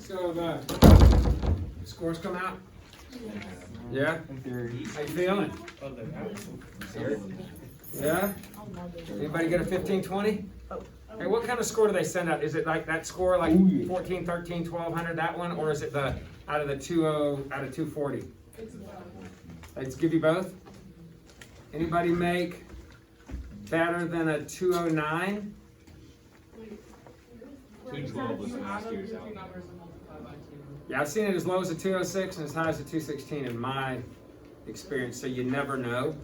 So the scores come out? Yeah? How you feeling? Yeah? Anybody get a 15, 20? Hey, what kind of score do they send out? Is it like that score, like 14, 13, 1200, that one? Or is it the out of the 20, out of 240? Let's give you both. Anybody make better than a 209? 212 was last year's out. Yeah, I've seen it as low as a 206 and as high as a 216 in my experience, so you never know.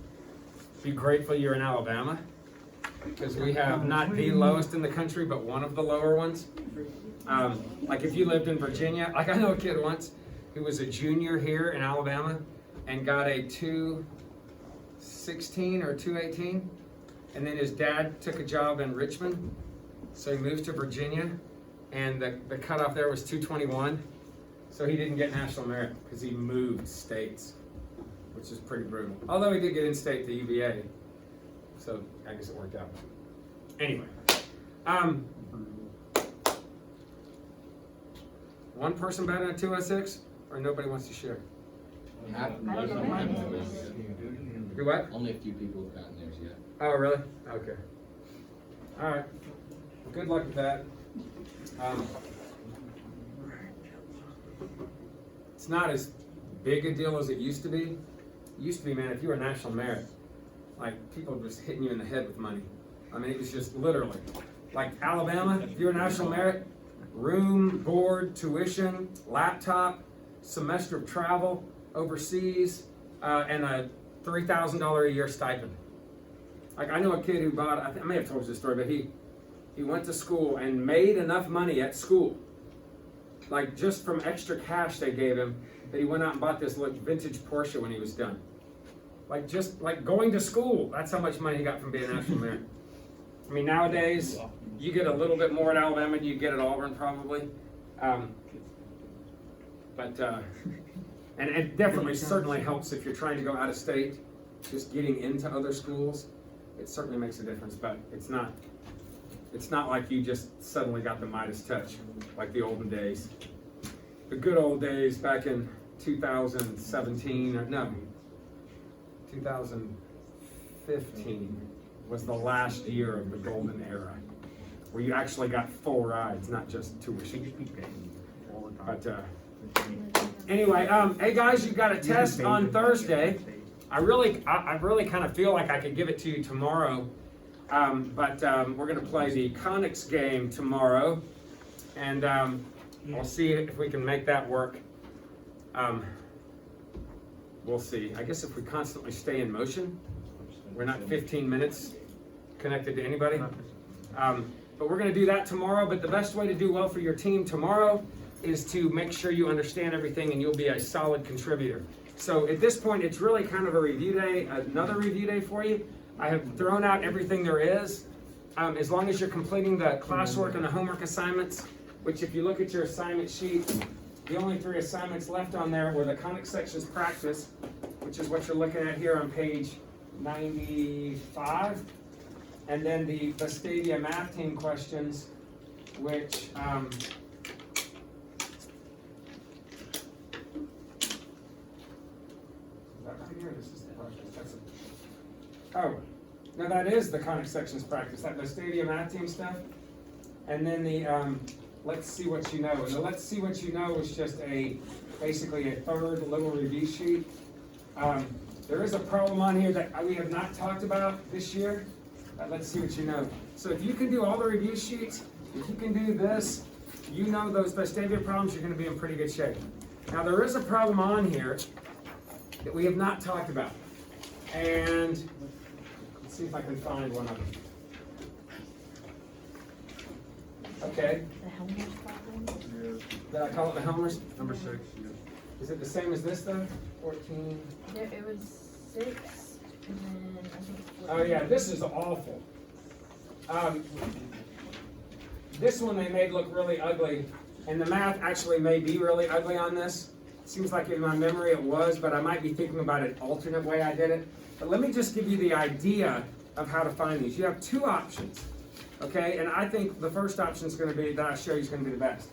Be grateful you're in Alabama, because we have not the lowest in the country, but one of the lower ones. Like if you lived in Virginia, like I know a kid once who was a junior here in Alabama and got a 216 or 218, and then his dad took a job in Richmond, so he moved to Virginia, and the cutoff there was 221. So he didn't get national merit because he moved states, which is pretty brutal. Although he did get in state to UVA, so I guess it worked out. Anyway, one person better than 206, or nobody wants to share? Do what? Only a few people have gotten theirs yet. Oh, really? Okay. All right. Well, good luck with that. It's not as big a deal as it used to be. It used to be, man, if you were national merit, like people were just hitting you in the head with money. I mean, it was just literally. Like Alabama, if you were national merit, room, board, tuition, laptop, semester of travel overseas, and a $3,000 a year stipend. Like I know a kid who bought, I may have told you this story, but he went to school and made enough money at school, like just from extra cash they gave him, that he went out and bought this like vintage Porsche when he was done. Like just like going to school, that's how much money he got from being a national merit. I mean, nowadays, you get a little bit more at Alabama than you get at Auburn probably. And it definitely, certainly helps if you're trying to go out of state, just getting into other schools. It certainly makes a difference, but it's not like you just suddenly got the Midas touch, like the olden days. The good old days back in 2017, or no, 2015 was the last year of the golden era, where you actually got full rides, not just tuition. But anyway, hey guys, you've got a test on Thursday. I really kind of feel like I could give it to you tomorrow. But we're going to play the Conics game tomorrow, and we'll see if we can make that work. We'll see. I guess if we constantly stay in motion, we're not 15 minutes connected to anybody. But we're going to do that tomorrow. But the best way to do well for your team tomorrow is to make sure you understand everything, and you'll be a solid contributor. So at this point, it's really kind of a review day, another review day for you. I have thrown out everything there is. As long as you're completing the classwork and the homework assignments, which if you look at your assignment sheet, the only 3 assignments left on there were the Conics sections practice, which is what you're looking at here on page 95, and then the Vestavia math team questions, which oh, no, that is the Conics sections practice, that Vestavia math team stuff. And then the let's see what you know. And the let's see what you know is just basically a third little review sheet. There is a problem on here that we have not talked about this year. Let's see what you know. So if you can do all the review sheets, if you can do this, you know those Vestavia problems, you're going to be in pretty good shape. Now there is a problem on here that we have not talked about. And let's see if I can find one of them. Okay. The Helmers problem? Did I call it the Helmers? Number 6, yeah. Is it the same as this though? 14. It was 6, and then I think it's 14. Oh yeah, this is awful. This one they made look really ugly, and the math actually may be really ugly on this. Seems like in my memory it was, but I might be thinking about an alternate way I did it. But let me just give you the idea of how to find these. You have 2 options, okay? And I think the first option is going to be, that I show you, is going to be the best.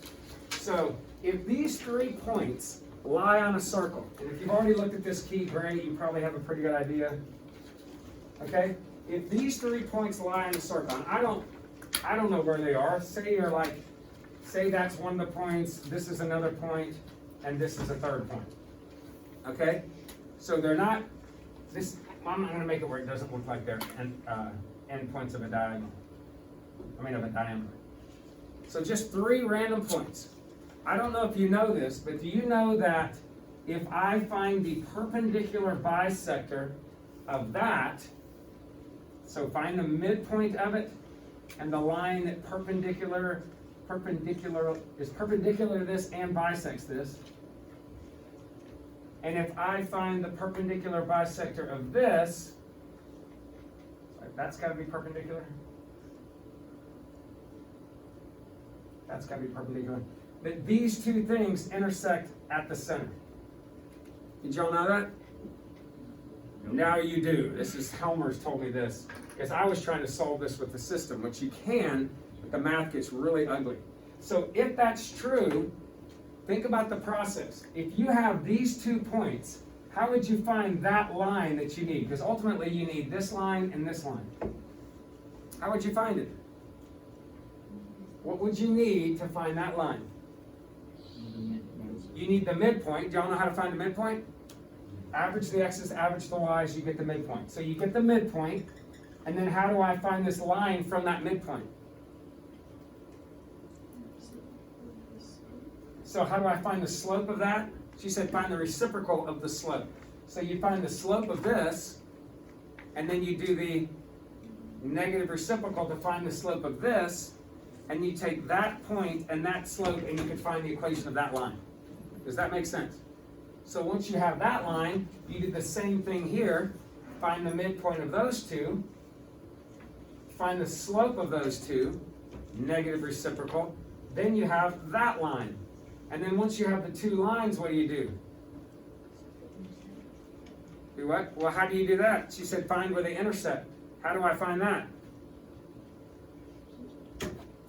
So if these 3 points lie on a circle, and if you've already looked at this key, great, you probably have a pretty good idea. Okay? If these 3 points lie on a circle, and I don't know where they are. Say that's one of the points, this is another point, and this is a third point. Okay? So they're not, I'm going to make it where it doesn't look like they're end points of a diagonal. Of a diameter. So just 3 random points. I don't know if you know this, but do you know that if I find the perpendicular bisector of that, so find the midpoint of it, and the line that is perpendicular to this and bisects this. And if I find the perpendicular bisector of this, that's got to be perpendicular. That's got to be perpendicular. That these 2 things intersect at the center. Did y'all know that? Now you do. This is Helmer's told me this, because I was trying to solve this with the system, which you can, but the math gets really ugly. So if that's true, think about the process. If you have these 2 points, how would you find that line that you need? Because ultimately you need this line and this line. How would you find it? What would you need to find that line? You need the midpoint. Do y'all know how to find the midpoint? Average the x's, average the y's, you get the midpoint. So you get the midpoint, and then how do I find this line from that midpoint? So how do I find the slope of that? She said find the reciprocal of the slope. So you find the slope of this, and then you do the negative reciprocal to find the slope of this, and you take that point and that slope, and you can find the equation of that line. Does that make sense? So once you have that line, you do the same thing here. Find the midpoint of those 2. Find the slope of those 2, negative reciprocal. Then you have that line. And then once you have the 2 lines, what do? Do what? Well, how do you do that? She said find where they intersect. How do I find that?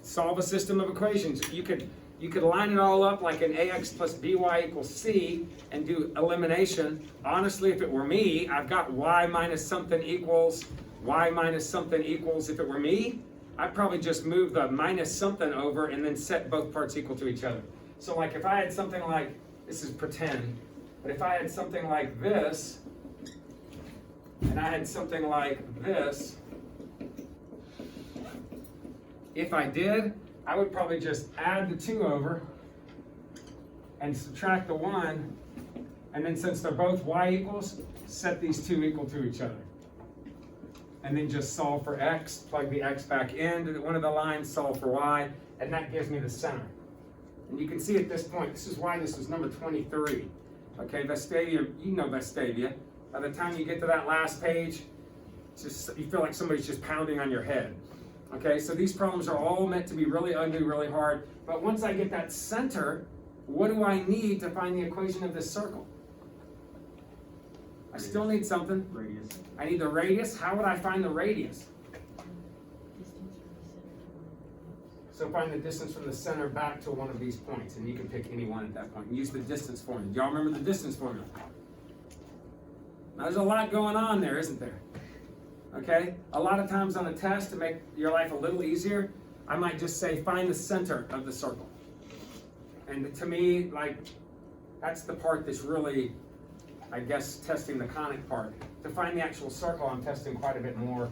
Solve a system of equations. You could line it all up like an ax plus by equals c and do elimination. Honestly, if it were me, I've got y minus something equals y minus something equals. If it were me, I'd probably just move the minus something over and then set both parts equal to each other. So like if I had something like, this is pretend, but if I had something like this, and I had something like this, if I did, I would probably just add the 2 over and subtract the 1, and then since they're both y equals, set these 2 equal to each other. And then just solve for x, plug the x back into one of the lines, solve for y, and that gives me the center. And you can see at this point, this is why this was number 23. Okay, Vestavia, you know Vestavia. By the time you get to that last page, just you feel like somebody's just pounding on your head. Okay, so these problems are all meant to be really ugly, really hard. But once I get that center, what do I need to find the equation of this circle? I still need something. Radius. I need the radius. How would I find the radius? So find the distance from the center back to one of these points, and you can pick any one at that point. And use the distance formula. Do y'all remember the distance formula? Now, there's a lot going on there, isn't there? Okay? A lot of times on a test, to make your life a little easier, I might just say, find the center of the circle. And to me, like, that's the part that's really, I guess, testing the conic part. To find the actual circle, I'm testing quite a bit more,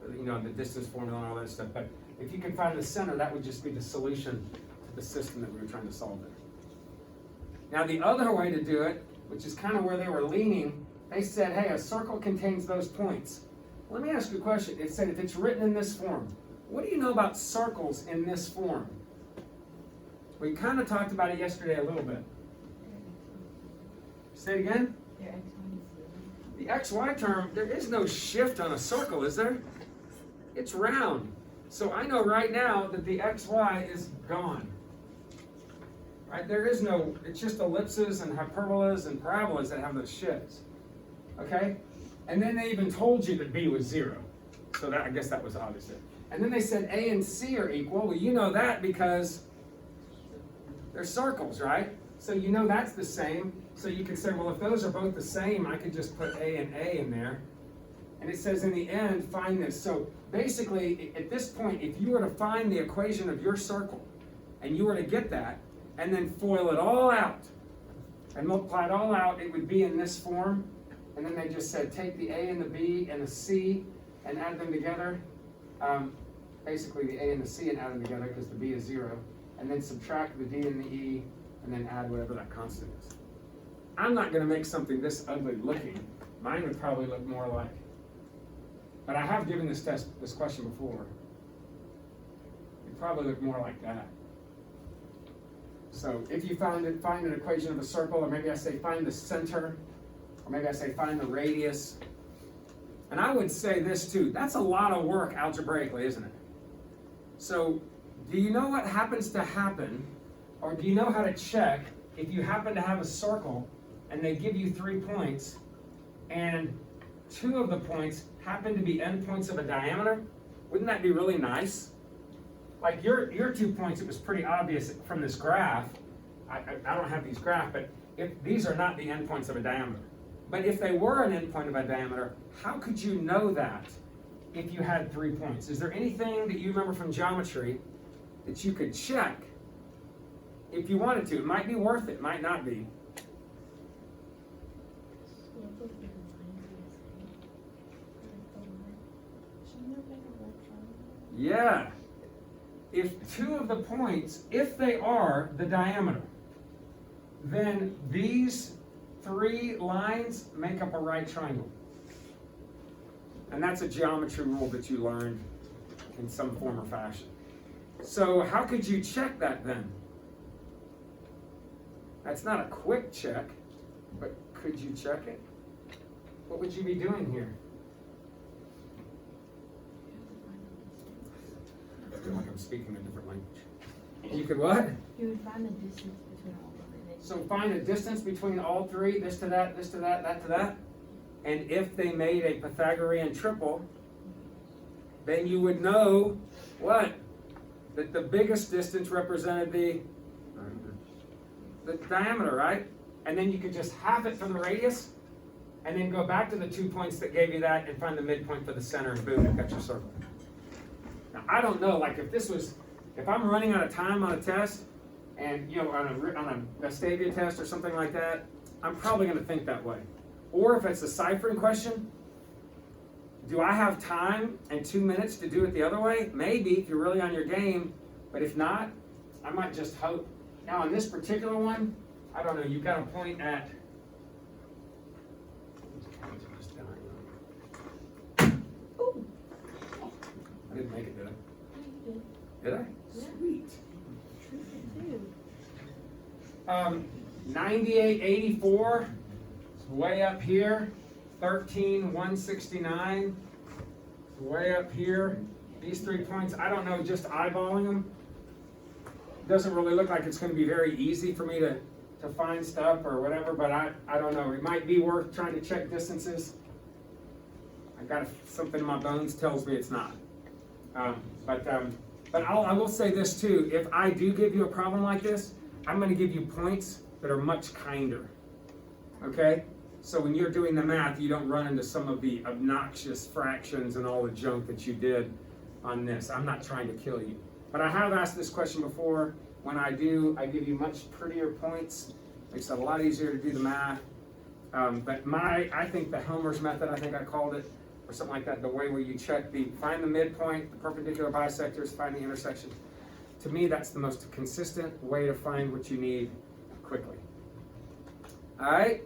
you know, the distance formula and all that stuff. But if you can find the center, that would just be the solution to the system that we were trying to solve there. Now, the other way to do it, which is kind of where they were leaning, they said, hey, a circle contains those points. Let me ask you a question. It said if it's written in this form, what do you know about circles in this form? We kind of talked about it yesterday a little bit. Say it again? The XY term, there is no shift on a circle, is there? It's round. So I know right now that the XY is gone. Right? There is no, it's just ellipses and hyperbolas and parabolas that have those shifts. Okay? And then they even told you that B was 0. So that, I guess that was obvious. And then they said A and C are equal. Well, you know that because They're circles, right? So you know that's the same. So you can say, well, if those are both the same, I could just put A and A in there. And it says in the end, find this. So basically, at this point, if you were to find the equation of your circle, and you were to get that, and then FOIL it all out, and multiply it all out, it would be in this form. And then they just said, take the A and the B and the C and add them together. Basically the A and the C and add them together because the B is 0. And then subtract the D and the E and then add whatever that constant is. I'm not going to make something this ugly looking. Mine would probably look more like, but I have given this question before. It'd probably look more like that. So if you find an equation of a circle, or maybe I say find the center, or maybe I say find the radius. And I would say this too, that's a lot of work algebraically, isn't it? So do you know what happens to happen, or do you know how to check if you happen to have a circle and they give you 3 points, and 2 of the points happen to be endpoints of a diameter? Wouldn't that be really nice? Like your 2 points, it was pretty obvious from this graph. I don't have these graphs, but if these are not the endpoints of a diameter. But if they were an endpoint of a diameter, how could you know that if you had 3 points? Is there anything that you remember from geometry that you could check if you wanted to? It might be worth it, might not be. Yeah. If 2 of the points, if they are the diameter, then these 3 lines make up a right triangle. And that's a geometry rule that you learned in some form or fashion. So how could you check that then? That's not a quick check, but could you check it? What would you be doing here? I feel like I'm speaking a different language. You could what? You would find the distance between all of it. So find the distance between all 3, this to that, this to that, that to that. And if they made a Pythagorean triple, then you would know what? That the biggest distance represented the diameter, right? And then you could just half it from the radius, and then go back to the 2 points that gave you that and find the midpoint for the center, and boom, you've got your circle. Now, I don't know, like if I'm running out of time on a test, and on a Vestavia test or something like that, I'm probably going to think that way. Or if it's a ciphering question, do I have time and 2 minutes to do it the other way? Maybe, if you're really on your game, but if not, I might just hope. Now on this particular one, I don't know, you've got a point at, Ooh. I didn't make it, did I? Yeah, you Did I? Yeah. Sweet. did. Too. 9884, it's way up here. 13169, it's way up here. These 3 points, I don't know, just eyeballing them, doesn't really look like it's going to be very easy for me to find stuff or whatever, but I don't know. It might be worth trying to check distances. I got something in my bones tells me it's not. But I will say this too. If I do give you a problem like this, I'm going to give you points that are much kinder. Okay? So when you're doing the math, you don't run into some of the obnoxious fractions and all the junk that you did on this. I'm not trying to kill you. But I have asked this question before. When I do, I give you much prettier points. Makes it a lot easier to do the math. But I think the Helmer's method, I think I called it, or something like that, the way where you check find the midpoint, the perpendicular bisectors, find the intersection. To me, that's the most consistent way to find what you need quickly. All right?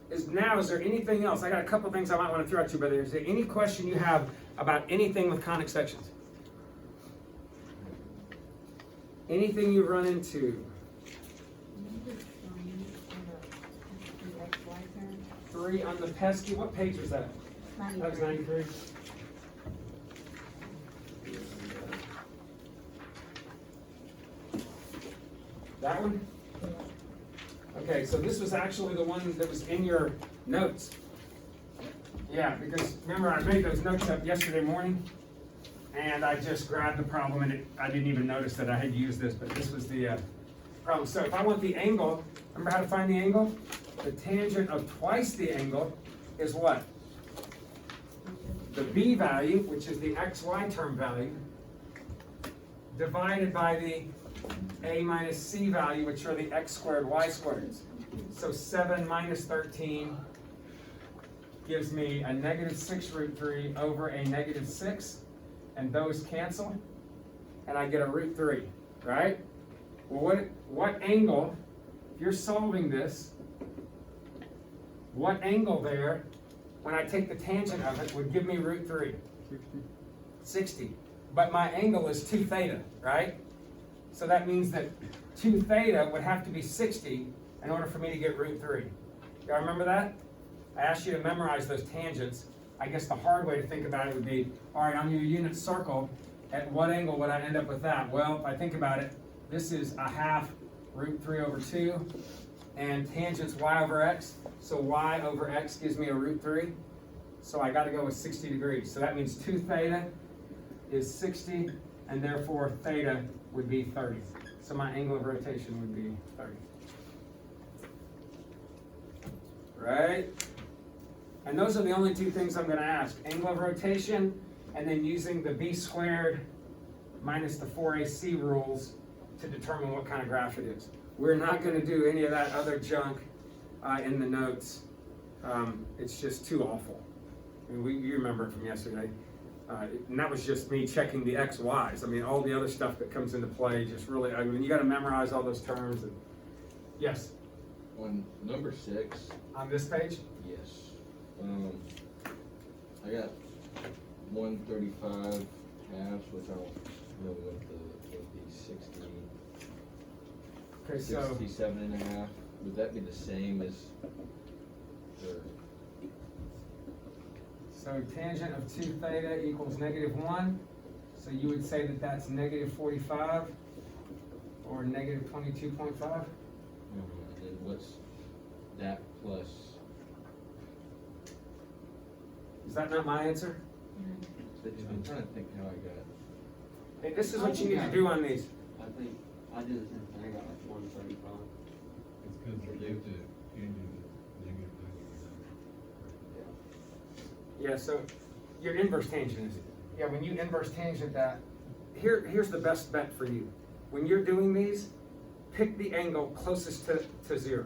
Is there anything else? I got a couple things I might want to throw at you, but is there any question you have about anything with conic sections? Anything you've run into? 3 on the pesky. What page was that? That was 93. That one? Okay, so this was actually the one that was in your notes. Yeah, because remember I made those notes up yesterday morning, and I just grabbed the problem, and I didn't even notice that I had used this, but this was the problem. So if I want the angle, remember how to find the angle? The tangent of twice the angle is what? The b value, which is the xy term value, divided by the a minus c value, which are the x squared y squareds. So 7 minus 13 gives me a negative 6 root 3 over a negative 6, and those cancel, and I get a root 3, right? Well, what angle, if you're solving this, what angle there, when I take the tangent of it, would give me root 3? 60. But my angle is 2 theta, right? So that means that 2 theta would have to be 60 in order for me to get root 3. Y'all remember that? I asked you to memorize those tangents. I guess the hard way to think about it would be, all right, on your unit circle, at what angle would I end up with that? Well, if I think about it, this is a half root 3 over 2, and tangent's y over x, so y over x gives me a root 3. So I gotta go with 60 degrees. So that means 2 theta is 60, and therefore theta would be 30. So my angle of rotation would be 30. Right? And those are the only two things I'm gonna ask. Angle of rotation, and then using the b squared minus the 4ac rules to determine what kind of graph it is. We're not gonna do any of that other junk in the notes. It's just too awful. I mean, you remember it from yesterday. And that was just me checking the x, y's. I mean, all the other stuff that comes into play just really, I mean, you gotta memorize all those terms. And yes? On number 6, On this page? yes. I got 135 halves, which I'll go with the 60, Okay, so 67 and a half. Would that be the same as the, so tangent of 2 theta equals negative 1. So you would say that that's negative 45 or negative 22.5? and then what's that plus? Is that not my answer? I'm trying to think how I got. Hey, this is what you need to do on these. I think I did the same thing. I got like 135. It's because they have to change the negative Yeah, so your inverse tangent is, yeah, when you inverse tangent that, here's the best bet for you. When you're doing these, pick the angle closest to 0.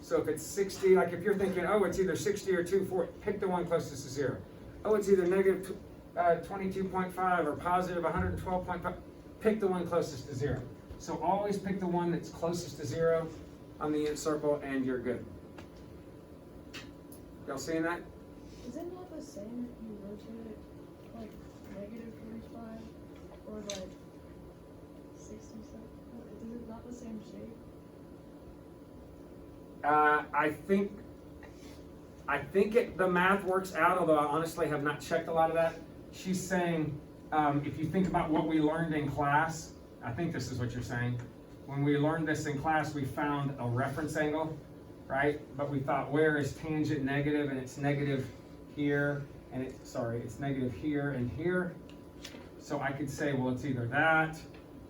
So if it's 60, like if you're thinking, oh, it's either 60 or 240, pick the one closest to 0. Oh, it's either negative 22.5 or positive 112.5, pick the one closest to 0. So always pick the one that's closest to 0 on the unit circle, and you're good. Y'all seeing that? Is it not the same if you rotate it like negative 45 or like 67? Is it not the same shape? I think the math works out, although I honestly have not checked a lot of that. She's saying, if you think about what we learned in class, I think this is what you're saying. When we learned this in class, we found a reference angle, right? But we thought, where is tangent negative? And it's negative here, and it's negative here and here. So I could say, well, it's either that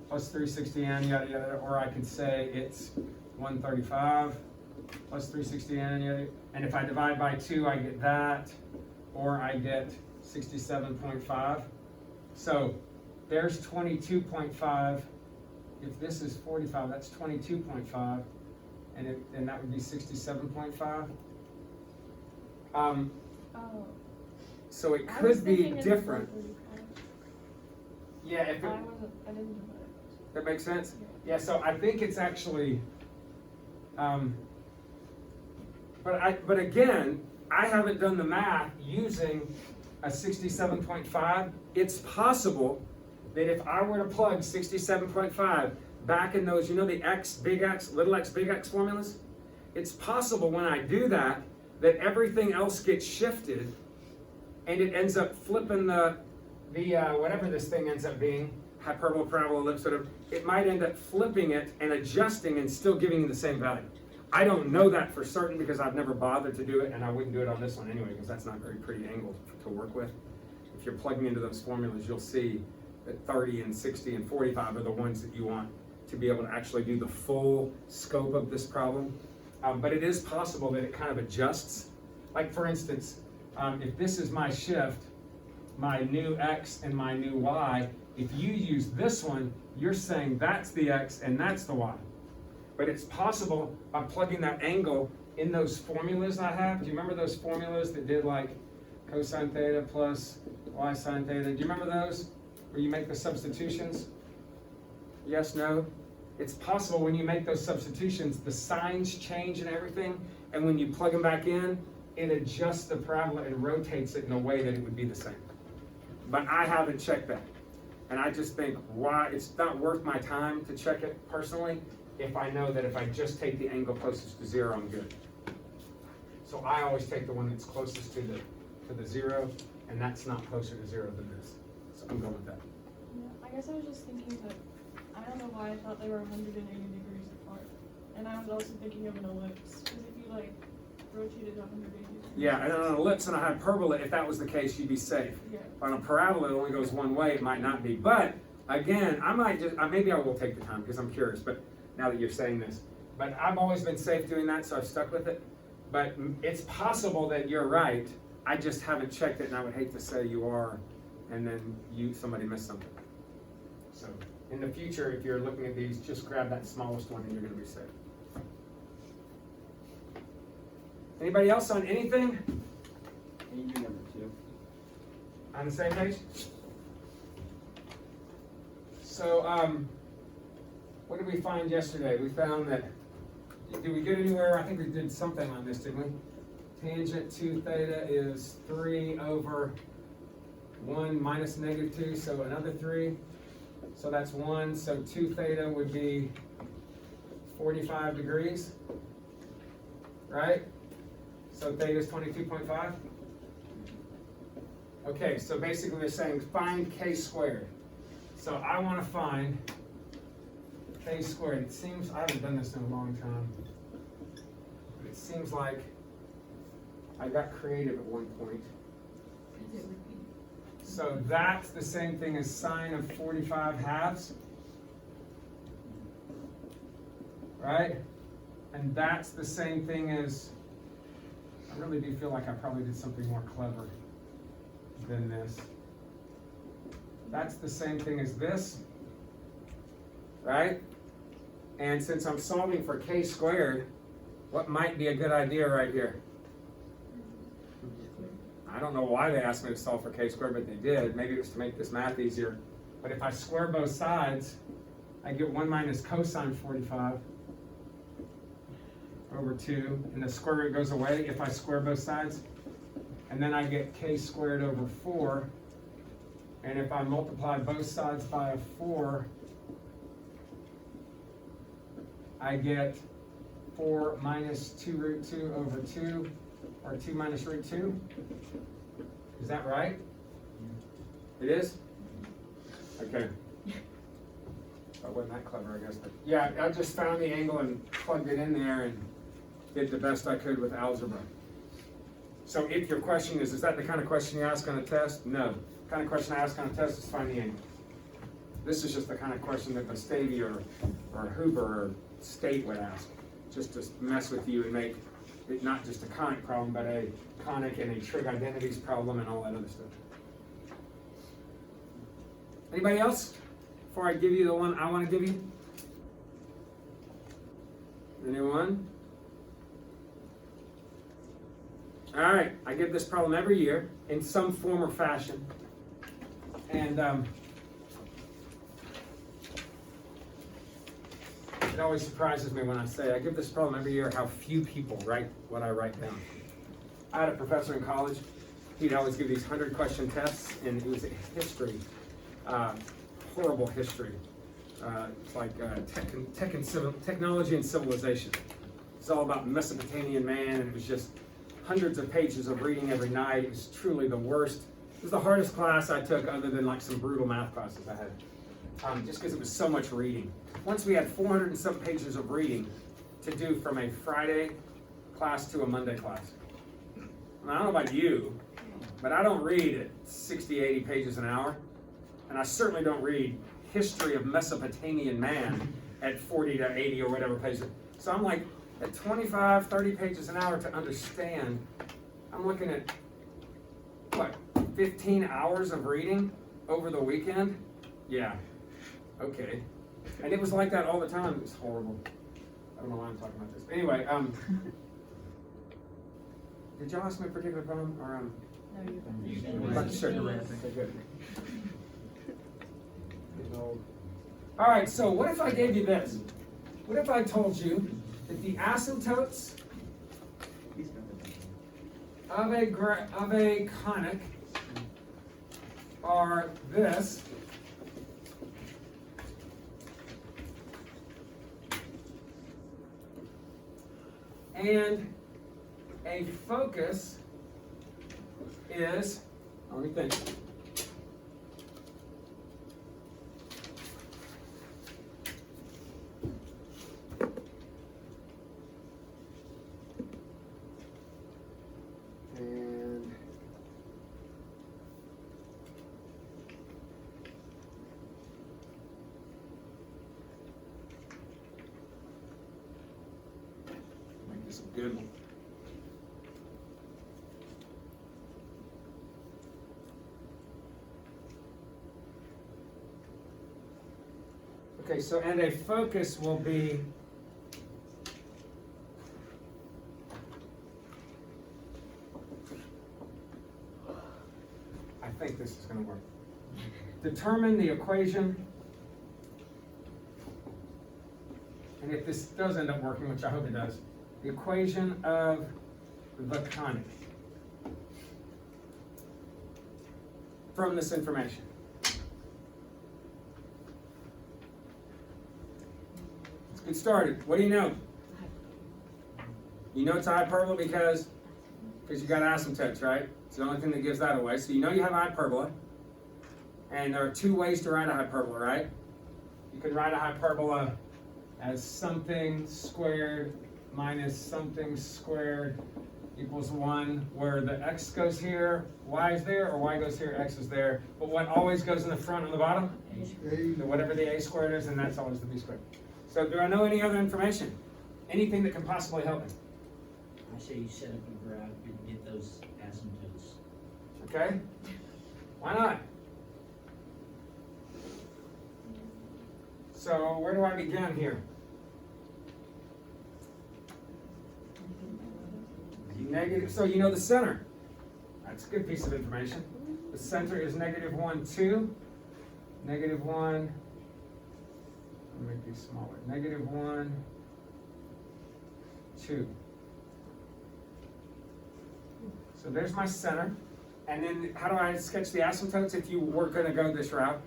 plus 360n, yada yada, or I could say it's 135 plus 360n, yada. And if I divide by 2, I get that, or I get 67.5. So there's 22.5. If this is 45, that's 22.5, and that would be 67.5. Oh. So it I was could be thinking it was different. 135. Yeah, if it, I didn't do that. that makes sense. Yeah, so I think it's actually, but again, I haven't done the math using a 67.5. It's possible that if I were to plug 67.5 back in those, you know, the X, big X, little x, big X formulas, it's possible when I do that, that everything else gets shifted and it ends up flipping the whatever this thing ends up being, hyperbola, parabola, ellipse, whatever, it might end up flipping it and adjusting and still giving you the same value. I don't know that for certain because I've never bothered to do it, and I wouldn't do it on this one anyway because that's not a very pretty angle to work with. If you're plugging into those formulas, you'll see that 30 and 60 and 45 are the ones that you want. to be able to actually do the full scope of this problem. But it is possible that it kind of adjusts. Like for instance, if this is my shift, my new X and my new Y, if you use this one, you're saying that's the X and that's the Y. But it's possible by plugging that angle in those formulas I have. Do you remember those formulas that did like cosine theta plus y sine theta? Do you remember those? Where you make the substitutions? Yes, no? It's possible when you make those substitutions, the signs change and everything, and when you plug them back in, it adjusts the parabola and rotates it in a way that it would be the same. But I haven't checked that. And I just think, why, it's not worth my time to check it personally if I know that if I just take the angle closest to 0, I'm good. So I always take the one that's closest to the 0, and that's not closer to 0 than this. So I'm going with that. Yeah, I guess I was just thinking that, I don't know why I thought they were 180 degrees apart. And I was also thinking of an ellipse, because if you like rotate it 180 degrees. Yeah, and on an ellipse and a hyperbola, if that was the case, you'd be safe. Yeah. On a parabola, it only goes one way, it might not be. But again, I might just, maybe I will take the time because I'm curious, but now that you're saying this. But I've always been safe doing that, so I've stuck with it. But it's possible that you're right. I just haven't checked it, and I would hate to say you are, and then somebody missed something. So in the future, if you're looking at these, just grab that smallest one and you're going to be safe. Anybody else on anything? And you number 2. On the same page? So, what did we find yesterday? We found that, did we get anywhere? I think we did something on this, didn't we? Tangent 2 theta is 3 over 1 minus negative 2, so another 3. So that's 1, so 2 theta would be 45 degrees, right? So theta is 22.5. Okay, so basically they're saying find k squared. So I want to find k squared. It seems, I haven't done this in a long time, but it seems like I got creative at one point. So that's the same thing as sine of 45 halves, right? And that's the same thing as, I really do feel like I probably did something more clever than this. That's the same thing as this, right? And since I'm solving for k squared, what might be a good idea right here? I don't know why they asked me to solve for k squared, but they did. Maybe it was to make this math easier. But if I square both sides, I get 1 minus cosine 45 over 2, and the square root goes away if I square both sides. And then I get k squared over 4. And if I multiply both sides by a 4, I get 4 minus 2 root 2 over 2, or 2 minus root 2. Is that right? It is? Okay. I wasn't that clever, I guess. But yeah, I just found the angle and plugged it in there and did the best I could with algebra. So if your question is that the kind of question you ask on a test? No. The kind of question I ask on a test is find the angle. This is just the kind of question that Vestavy or Hoover or State would ask, just to mess with you and make it not just a conic problem, but a conic and a trig identities problem and all that other stuff. Anybody else? Before I give you the one I want to give you? Anyone? All right, I give this problem every year in some form or fashion. And it always surprises me when I say I give this problem every year how few people write what I write down. I had a professor in college. He'd always give these 100-question tests, and it was history, horrible history. It's like technology and civilization. It's all about Mesopotamian man, and it was just hundreds of pages of reading every night. It was truly the worst. It was the hardest class I took other than like some brutal math classes I had, just because it was so much reading. Once we had 400 and some pages of reading to do from a Friday class to a Monday class. I don't know about you, but I don't read at 60, 80 pages an hour. And I certainly don't read history of Mesopotamian man at 40 to 80 or whatever pages. So I'm like, at 25, 30 pages an hour to understand, I'm looking at, what, 15 hours of reading over the weekend? Yeah, okay. And it was like that all the time. It was horrible. I don't know why I'm talking about this. But anyway, did y'all ask me a particular problem, or No, you're You fine. can about to raise share it. your rant? Okay, good. All right, so what if I gave you this? What if I told you that the asymptotes of a conic are this, and a focus is, let me think. And make this a good one. Okay, so and a focus will be I think this is going to work. Determine the equation, and if this does end up working, which I hope it does, the equation of the conic from this information. Let's get started. What do you know? You know it's a hyperbola because you got asymptotes, right? It's the only thing that gives that away. So you know you have a hyperbola. And there are two ways to write a hyperbola, right? You can write a hyperbola as something squared minus something squared equals 1, where the x goes here, y is there, or y goes here, x is there. But what always goes in the front and the bottom? So whatever the a squared is, and that's always the b squared. So do I know any other information? Anything that can possibly help me? I say you set up a graph and get those asymptotes. Okay? Why not? So where do I begin here? Negative, so you know the center. That's a good piece of information. The center is negative 1, 2. Negative 1, I'll make these smaller. Negative 1, 2. So there's my center. And then how do I sketch the asymptotes if you were going to go this route?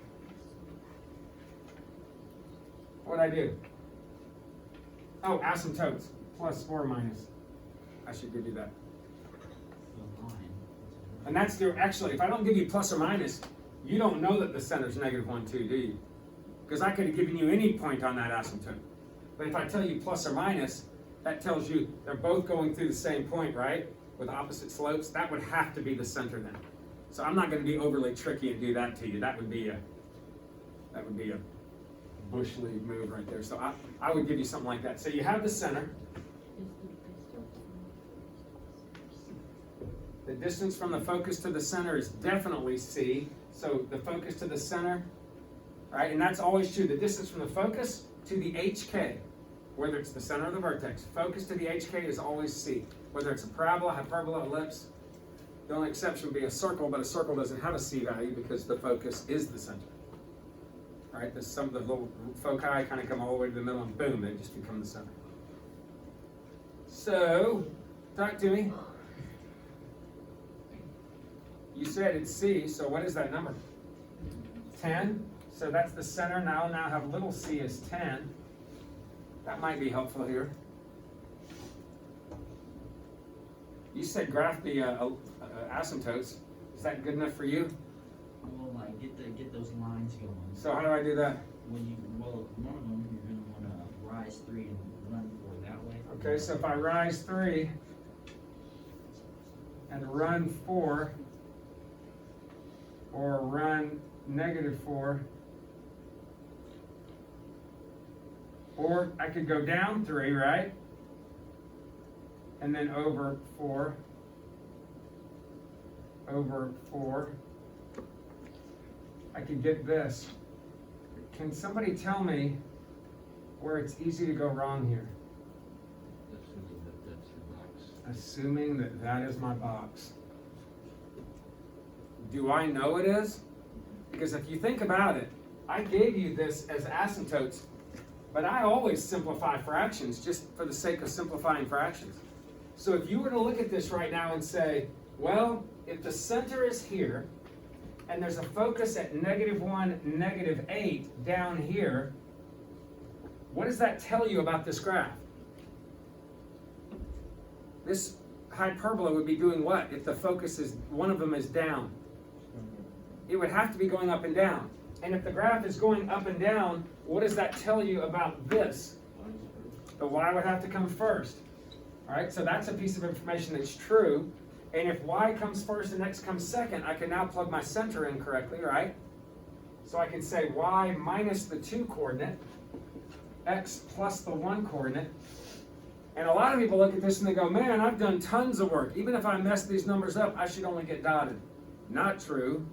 What would I do? Oh, asymptotes, plus or minus. I should give you that. The line. And that's the, actually, if I don't give you plus or minus, you don't know that the center's negative 1, 2, do you? Because I could have given you any point on that asymptote. But if I tell you plus or minus, that tells you they're both going through the same point, right? With opposite slopes. That would have to be the center then. So I'm not going to be overly tricky and do that to you. That would be a bush league move right there. So I would give you something like that. So you have the center. The distance from the focus to the center is definitely C. So the focus to the center, right? And that's always true. The distance from the focus to the HK, whether it's the center of the vertex, focus to the HK is always C. Whether it's a parabola, hyperbola, ellipse, the only exception would be a circle, but a circle doesn't have a C value because the focus is the center. Right? Some of the little foci kind of come all the way to the middle and boom, they just become the center. So, talk to me. You said it's C, so what is that number? 10. So that's the center. Now I'll now have little c as 10. That might be helpful here. You said graph the asymptotes. Is that good enough for you? Well, like get those lines going. So how do I do that? When you one of them you're gonna want to rise 3 and run 4 that way. Okay, so if I rise 3 and run 4, or run negative 4, Or I could go down 3, right? And then over 4. Over 4. I could get this. Can somebody tell me where it's easy to go wrong here? Assuming that that's your box. Assuming that that is my box. Do I know it is? Because if you think about it, I gave you this as asymptotes, but I always simplify fractions just for the sake of simplifying fractions. So if you were to look at this right now and say, well, if the center is here, and there's a focus at -1, -8 down here, what does that tell you about this graph? This hyperbola would be doing what if the focus is, one of them is down? It would have to be going up and down. And if the graph is going up and down, what does that tell you about this? The y would have to come first. All right, so that's a piece of information that's true. And if y comes first and x comes second, I can now plug my center in correctly, right? So I can say y minus the 2 coordinate, x plus the 1 coordinate. And a lot of people look at this and they go, man, I've done tons of work. Even if I mess these numbers up, I should only get dotted. Not true.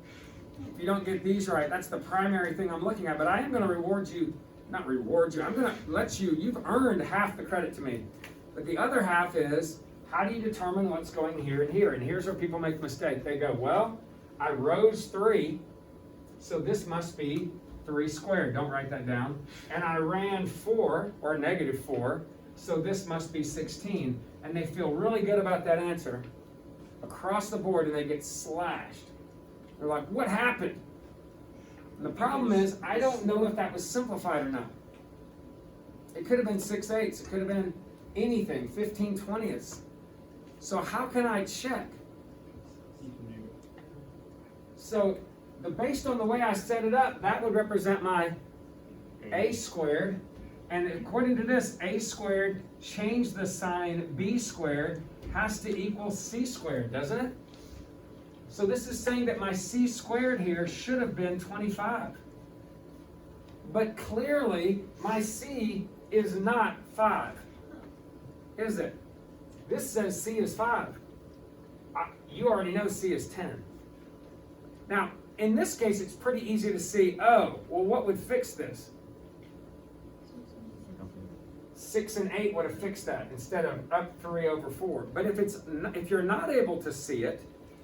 If you don't get these right, that's the primary thing I'm looking at. But I am going to reward you, not reward you, I'm going to let you, you've earned half the credit to me. But the other half is, how do you determine what's going here and here? And here's where people make the mistake. They go, well, I rose 3, so this must be 3 squared. Don't write that down. And I ran 4, or -4, so this must be 16. And they feel really good about that answer across the board, and they get slashed. They're like, what happened? And the problem is, I don't know if that was simplified or not. It could have been 6/8. It could have been anything, 15/20. So how can I check? So based on the way I set it up, that would represent my a squared. And according to this, a squared, change the sign, b squared, has to equal c squared, doesn't it? So this is saying that my c squared here should have been 25. But clearly, my c is not 5, is it? This says c is 5. You already know c is 10. Now, in this case, it's pretty easy to see, oh, well, what would fix this? 6 and 8 would have fixed that instead of up 3 over 4. But if you're not able to see it,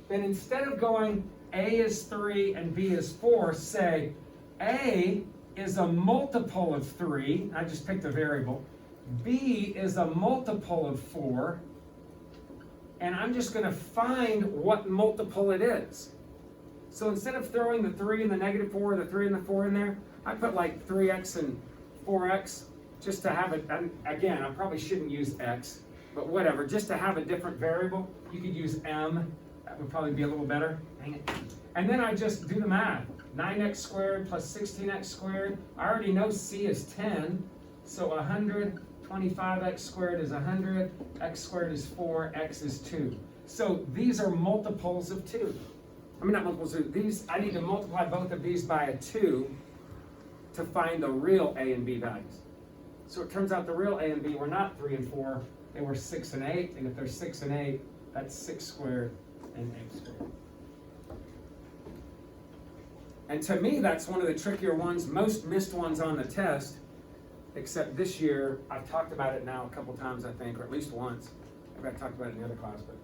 then instead of going a is 3 and b is 4, say a is a multiple of 3. I just picked a variable. B is a multiple of 4. And I'm just going to find what multiple it is. So instead of throwing the 3 and the -4, the 3 and the 4 in there, I put like 3x and 4x just to have it. And again, I probably shouldn't use x, but whatever, just to have a different variable. You could use m. That would probably be a little better. Dang it. And then I just do the math. 9x squared plus 16x squared. I already know c is 10, so 100. 25x squared is 100, x squared is 4, x is 2. So these are multiples of 2. I mean, not multiples of these. I need to multiply both of these by a 2 to find the real a and b values. So it turns out the real a and b were not 3 and 4, they were 6 and 8. And if they're 6 and 8, that's 6 squared and 8 squared. And to me, that's one of the trickier ones, most missed ones on the test. Except this year, I've talked about it now a couple times, I think, or at least once. Maybe I talked about it in the other class, but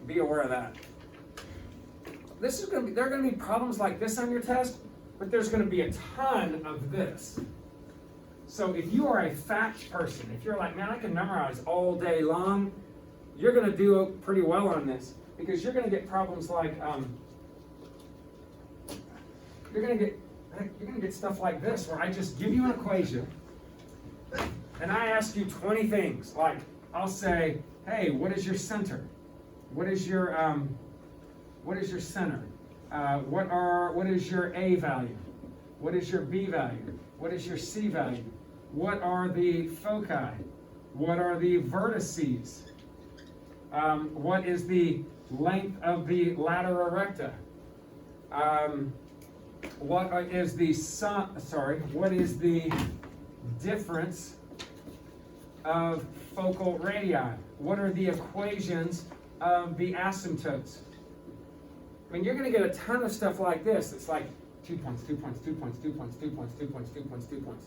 be aware of that. This is going to be, there are going to be problems like this on your test, but there's going to be a ton of this. So if you are a fact person, if you're like, man, I can memorize all day long, you're going to do pretty well on this, because you're going to get problems like, you're going to get stuff like this, where I just give you an equation, and I ask you 20 things. Like, I'll say, hey, what is your center? What is your center? What is your A value? What is your B value? What is your C value? What are the foci? What are the vertices? What is the length of the latera recta? what is the sum, what is the difference of focal radii? What are the equations of the asymptotes? I mean, you're going to get a ton of stuff like this. It's like 2 points, 2 points, 2 points, 2 points, 2 points, 2 points, 2 points, 2 points.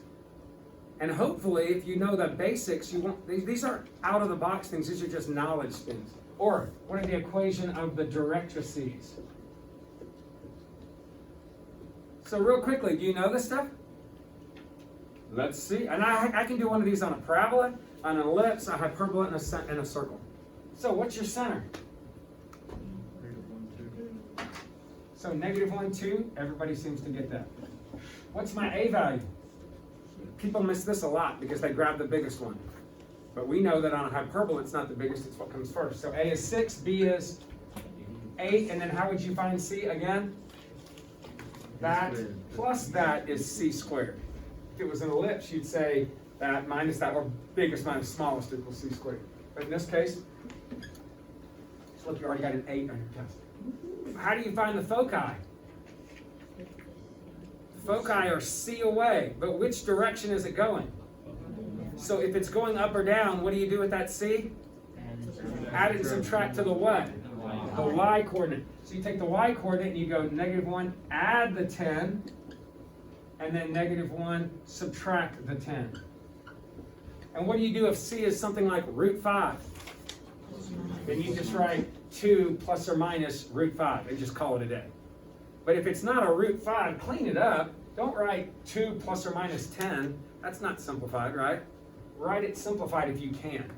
And hopefully, if you know the basics, you won't, these aren't out of the box things, these are just knowledge things. Or, what are the equation of the directrices? So real quickly, do you know this stuff? Let's see. And I can do one of these on a parabola, on an ellipse, a hyperbola, and a circle. So what's your center? So -1, 2, everybody seems to get that. What's my A value? People miss this a lot because they grab the biggest one. But we know that on a hyperbola, it's not the biggest, it's what comes first. So A is 6, B is 8, and then how would you find C again? That plus that is C squared. If it was an ellipse, you'd say that minus that, or biggest minus smallest equals C squared. But in this case, look, you already got an 8 on your test. How do you find the foci? Foci are C away, but which direction is it going? So if it's going up or down, what do you do with that C? Add it and subtract to the what? The y coordinate. So you take the y coordinate and you go -1, add the 10, and then -1, subtract the 10. And what do you do if C is something like √5? Then you just write 2 plus or minus √5 and just call it a day. But if it's not a √5, clean it up. Don't write 2 plus or minus 10. That's not simplified, right? Write it simplified if you can.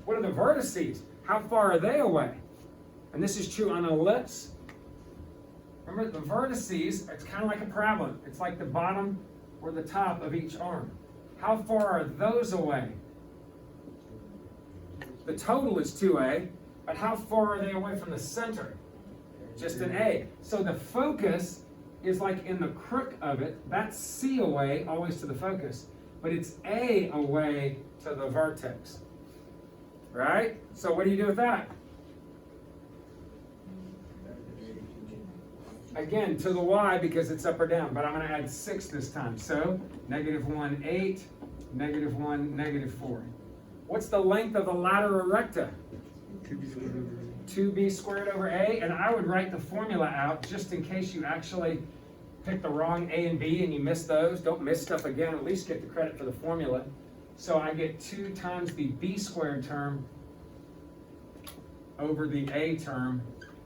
What are the vertices? How far are they away? And this is true on an ellipse. Remember, the vertices, it's kind of like a parabola. It's like the bottom or the top of each arm. How far are those away? The total is 2A, but how far are they away from the center? Just an A. So the focus is like in the crook of it. That's C away, always to the focus. But it's A away to the vertex. Right? So what do you do with that? Again, to the y because it's up or down, but I'm going to add 6 this time. So, -1, 8, -1, -4. What's the length of the latera recta? 2b squared over a, and I would write the formula out just in case you actually pick the wrong a and b and you miss those. Don't miss stuff again, at least get the credit for the formula. So I get 2 times the b squared term over the a term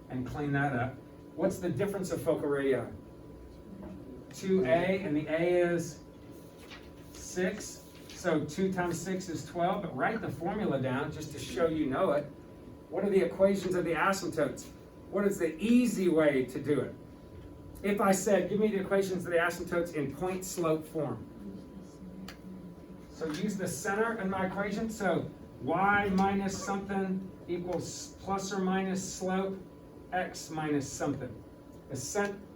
and clean that up. What's the difference of focal radii? 2a, and the a is 6. So 2 times 6 is 12, but write the formula down just to show you know it. What are the equations of the asymptotes? What is the easy way to do it? If I said, give me the equations of the asymptotes in point slope form. So use the center in my equation. So y minus something equals plus or minus slope x minus something.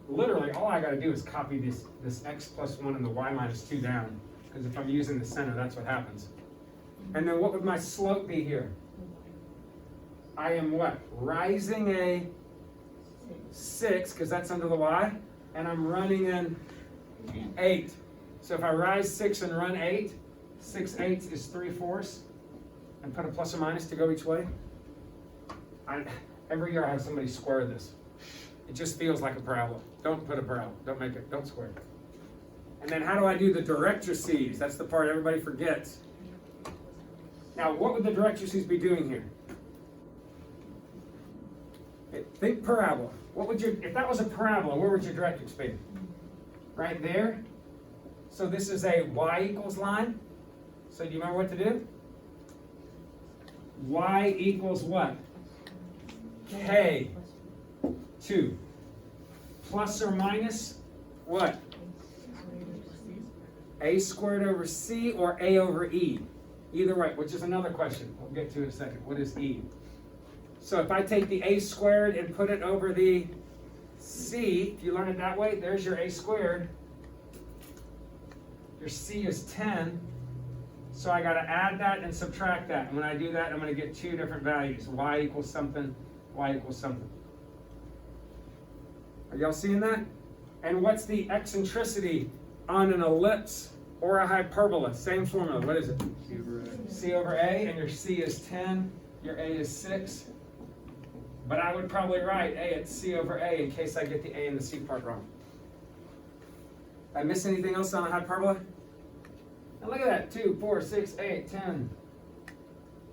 Literally, all I got to do is copy this x plus 1 and the y minus 2 down. Because if I'm using the center, that's what happens. And then what would my slope be here? I am what? Rising a 6, because that's under the y, and I'm running in 8. So if I rise 6 and run 8, 6/8 is 3/4, and put a plus or minus to go each way. Every year I have somebody square this. It just feels like a parabola. Don't put a parabola. Don't make it. Don't square it. And then how do I do the directrices? That's the part everybody forgets. Now, what would the directrices be doing here? Think parabola. What would if that was a parabola, where would your directrix be? Right there. So this is a y equals line. So do you remember what to do? Y equals what? K. 2. Plus or minus what? A squared over C or A over E. Either way, which is another question we'll get to in a second. What is E? So if I take the A squared and put it over the C, if you learn it that way, there's your A squared. Your C is 10. So I got to add that and subtract that. And when I do that, I'm going to get 2 different values. Y equals something, Y equals something. Are y'all seeing that? And what's the eccentricity on an ellipse or a hyperbola? Same formula. What is it? C over A, and your C is 10, your A is 6. But I would probably write A at C over A in case I get the A and the C part wrong. Did I miss anything else on a hyperbola? Now look at that, 2, 4, 6, 8, 10,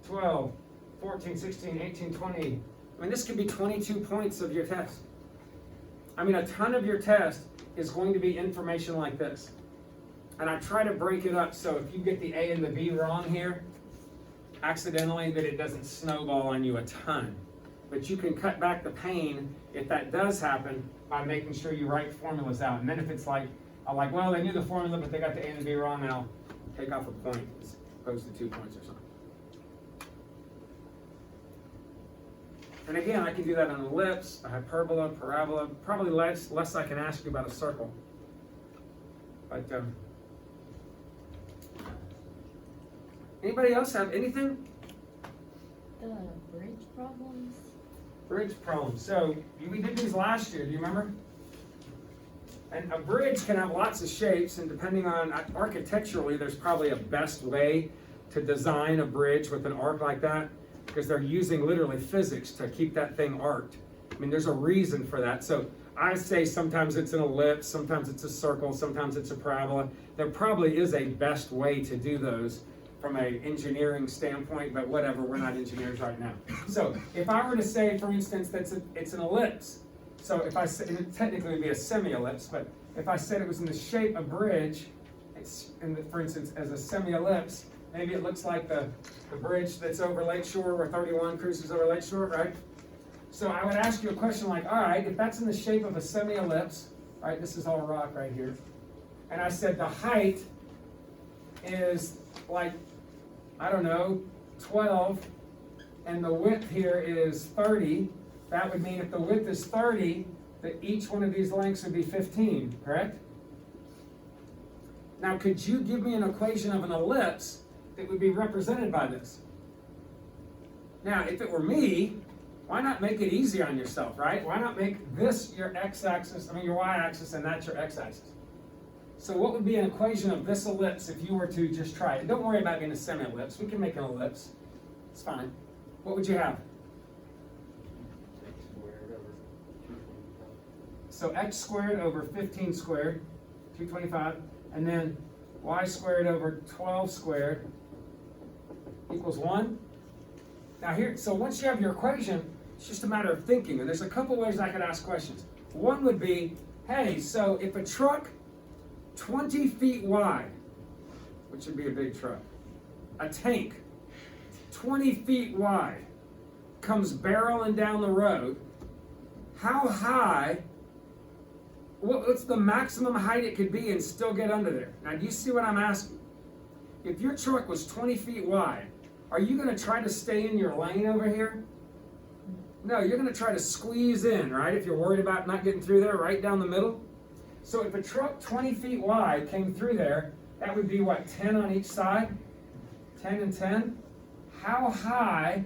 12, 14, 16, 18, 20. I mean, this could be 22 points of your test. I mean, a ton of your test is going to be information like this. And I try to break it up so if you get the A and the B wrong here, accidentally, that it doesn't snowball on you a ton. But you can cut back the pain if that does happen by making sure you write formulas out. And then if it's like, well, they knew the formula, but they got the A and the B wrong, then I'll take off a point as opposed to 2 points or something. And again, I can do that on an ellipse, a hyperbola, parabola, probably less I can ask you about a circle. But anybody else have anything? The bridge problems. Bridge problems. So we did these last year, do you remember? And a bridge can have lots of shapes, and depending on architecturally, there's probably a best way to design a bridge with an arc like that, because they're using literally physics to keep that thing arced. I mean, there's a reason for that. So I say sometimes it's an ellipse, sometimes it's a circle, sometimes it's a parabola. There probably is a best way to do those from an engineering standpoint, but whatever, we're not engineers right now. So if I were to say, for instance, that it's an ellipse, so if I said, it technically would be a semi-ellipse, but if I said it was in the shape of bridge, it's for instance, as a semi-ellipse, maybe it looks like the bridge that's over Lakeshore where 31 cruises over Lakeshore, right? So I would ask you a question like, all right, if that's in the shape of a semi-ellipse, right, this is all rock right here, and I said the height is like, I don't know, 12, and the width here is 30, that would mean if the width is 30, that each one of these lengths would be 15, correct? Now, could you give me an equation of an ellipse that would be represented by this? Now, if it were me, why not make it easy on yourself, right? Why not make this your x-axis, your y-axis, and that's your x-axis? So what would be an equation of this ellipse if you were to just try it? Don't worry about being a semi-ellipse. We can make an ellipse. It's fine. What would you have? So x squared over 15 squared, 225, and then y squared over 12 squared equals 1. Now here, so once you have your equation, it's just a matter of thinking, and there's a couple ways I could ask questions. One would be, hey, so if a truck 20 feet wide, which would be a big truck, a tank 20 feet wide, comes barreling down the road, how high, what's the maximum height it could be and still get under there? Now, do you see what I'm asking? If your truck was 20 feet wide, are you going to try to stay in your lane over here? No, you're going to try to squeeze in, right? If you're worried about not getting through there, right down the middle. So if a truck 20 feet wide came through there, that would be what, 10 on each side? 10 and 10? How high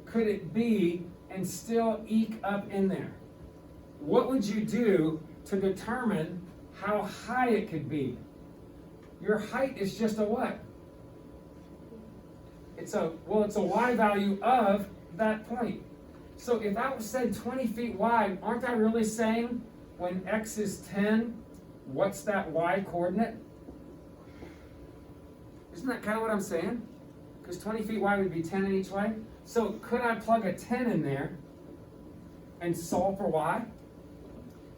could it be and still eke up in there? What would you do to determine how high it could be? Your height is just a what? It's a y value of that point. So if I said 20 feet wide, aren't I really saying when x is 10, what's that y coordinate? Isn't that kind of what I'm saying? Because 20 feet wide would be 10 in each way. So could I plug a 10 in there and solve for y?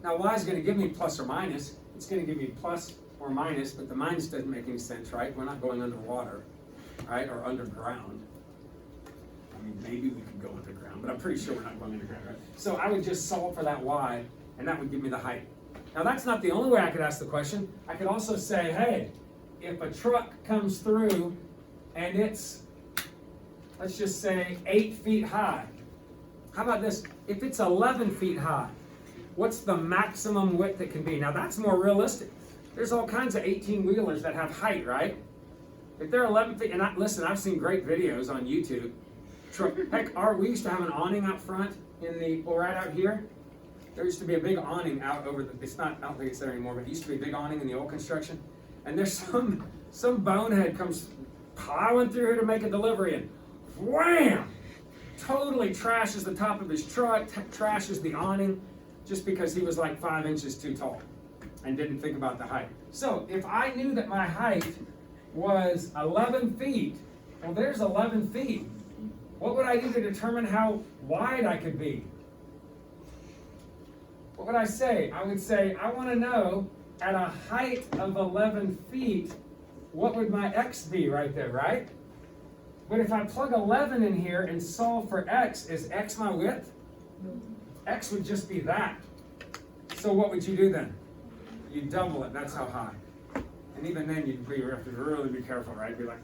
Now y is going to give me plus or minus. It's going to give me plus or minus, but the minus doesn't make any sense, right? We're not going underwater, right? Or underground. I mean, maybe we could go underground, but I'm pretty sure we're not going underground, right? So I would just solve for that y, and that would give me the height. Now that's not the only way I could ask the question. I could also say, hey, if a truck comes through and it's, let's just say 8 feet high. How about this? If it's 11 feet high, what's the maximum width it can be? Now that's more realistic. There's all kinds of 18-wheelers that have height, right? If they're 11 feet, and listen, I've seen great videos on YouTube. Heck, we used to have an awning out front right out here, there used to be a big awning out over the, it's not, I don't think it's there anymore, but it used to be a big awning in the old construction. And there's some bonehead comes plowing through here to make a delivery and wham! Totally trashes the top of his truck, trashes the awning, just because he was like 5 inches too tall and didn't think about the height. So if I knew that my height was 11 feet, well, there's 11 feet. What would I do to determine how wide I could be? What would I say? I would say, I want to know at a height of 11 feet, what would my x be right there, right? But if I plug 11 in here and solve for x, is x my width? X would just be that. So what would you do then? You double it, that's how high. And even then you have to really be careful, right? Be like,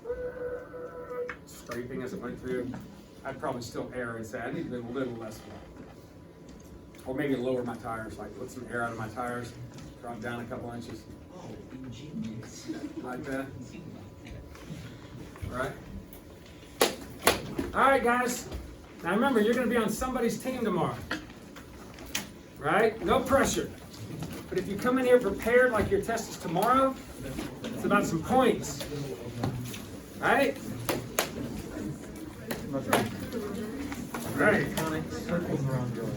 scraping as it went through. I'd probably still err and say, I need a little less water. Or maybe lower my tires, like put some air out of my tires, drop down a couple inches. Oh, ingenious. Like that. Think about that. Right? All right, guys. Now remember, you're going to be on somebody's team tomorrow. Right? No pressure. But if you come in here prepared like your test is tomorrow, it's about some points. Right? Right. Circles around yours.